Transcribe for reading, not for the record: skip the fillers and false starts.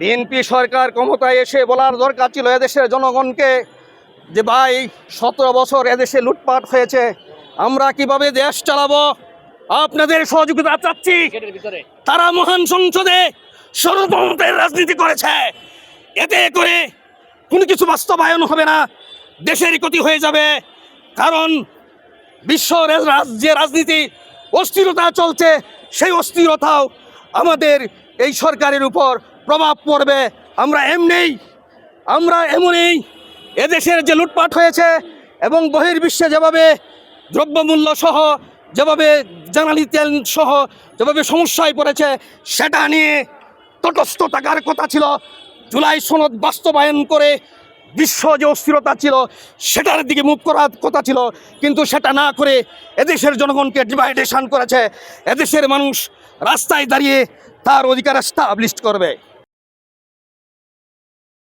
BNP সরকার ক্ষমতায় এসে বলার দরকার ছিল এদেশের জনগণকে যে ভাই 17 বছর এদেশে লুটপাট হয়েছে, আমরা কিভাবে দেশ চালাবো, আপনাদের সহযোগিতা চাচ্ছি। তারা মহান সংসদে সর্বমতের রাজনীতি করেছে, এতে করে কোনো কিছু বাস্তবায়ন হবে না, দেশের ক্ষতি হয়ে যাবে। কারণ বিশ্ব যে রাজনীতি অস্থিরতা চলছে, সেই অস্থিরতাও আমাদের এই সরকারের উপর প্রভাব পড়বে। আমরা এমনই এদেশের যে লুটপাট হয়েছে এবং বহির্বিশ্বে যেভাবে দ্রব্যমূল্য সহ, যেভাবে জ্বালানি তেল সহ যেভাবে সমস্যায় পড়েছে, সেটা নিয়ে তটস্থ থাকার কথা ছিল। জুলাই সনদ বাস্তবায়ন করে বিশ্ব যে অস্থিরতা ছিল সেটার দিকে মুভ করার কথা ছিল, কিন্তু সেটা না করে এদেশের জনগণকে ডিভাইডেশন করেছে। এদেশের মানুষ রাস্তায় দাঁড়িয়ে তার অধিকার এস্টাবলিশ করবে।